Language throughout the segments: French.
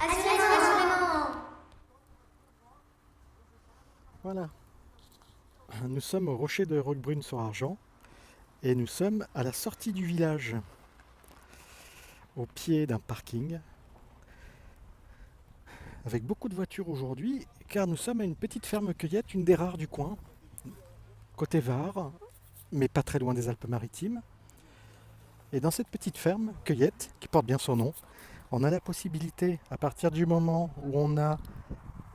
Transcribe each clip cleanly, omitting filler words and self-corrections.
Assurément. Voilà. Nous sommes au rocher de Roquebrune-sur-Argent et nous sommes à la sortie du village, au pied d'un parking, avec beaucoup de voitures aujourd'hui, car nous sommes à une petite ferme cueillette, une des rares du coin, côté Var, mais pas très loin des Alpes-Maritimes. Et dans cette petite ferme cueillette, qui porte bien son nom, on a la possibilité, à partir du moment où on a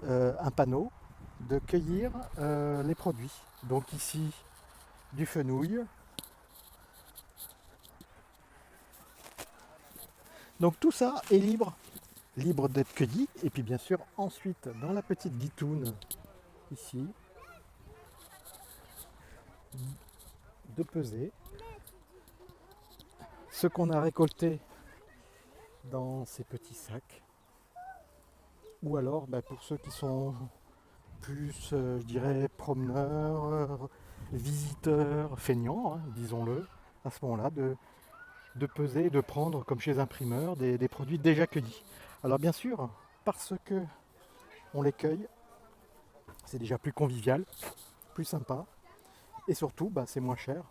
un panneau, de cueillir les produits. Donc ici, du fenouil. Donc tout ça est libre d'être cueilli. Et puis bien sûr, ensuite, dans la petite guitoune, ici, de peser ce qu'on a récolté dans ces petits sacs. Ou alors, pour ceux qui sont plus, je dirais, promeneurs, visiteurs, feignants, hein, disons-le, à ce moment-là, de peser et de prendre, comme chez les imprimeurs, des produits déjà cueillis. Alors bien sûr, parce que on les cueille, c'est déjà plus convivial, plus sympa, et surtout, c'est moins cher.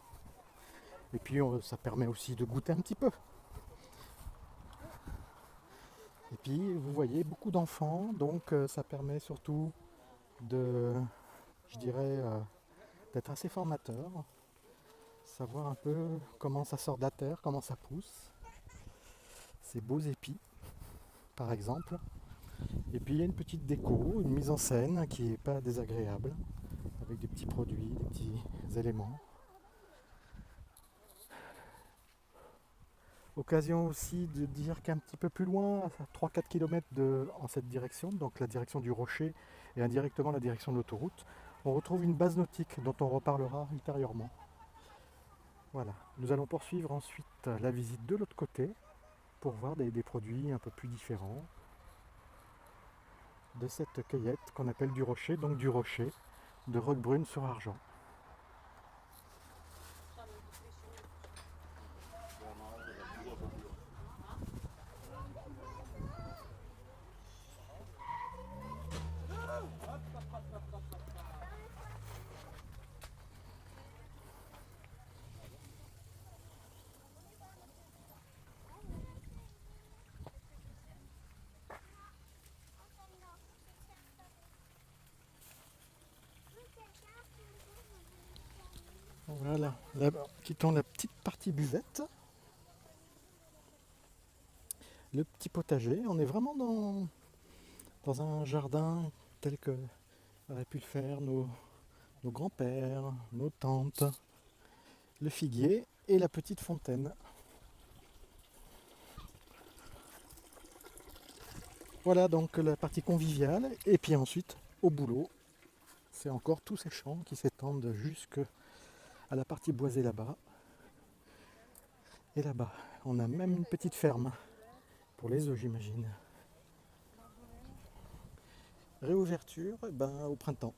Et puis, ça permet aussi de goûter un petit peu. Et puis, vous voyez, beaucoup d'enfants, donc ça permet surtout de, je dirais, d'être assez formateur, savoir un peu comment ça sort de la terre, comment ça pousse, ces beaux épis, par exemple. Et puis il y a une petite déco, une mise en scène qui n'est pas désagréable, avec des petits produits, des petits éléments. Occasion aussi de dire qu'un petit peu plus loin, à 3-4 km en cette direction, donc la direction du rocher et indirectement la direction de l'autoroute, on retrouve une base nautique dont on reparlera ultérieurement. Voilà, nous allons poursuivre ensuite la visite de l'autre côté pour voir des produits un peu plus différents de cette cueillette qu'on appelle du rocher, donc du rocher de Roquebrune-sur-Argent. Voilà, là, quittons la petite partie buvette, le petit potager. On est vraiment dans un jardin tel que auraient pu le faire nos grands-pères, nos tantes, le figuier et la petite fontaine. Voilà donc la partie conviviale. Et puis ensuite, au boulot, c'est encore tous ces champs qui s'étendent jusque à la partie boisée là-bas. Et là-bas, on a même une petite ferme pour les œufs, j'imagine. Réouverture au printemps.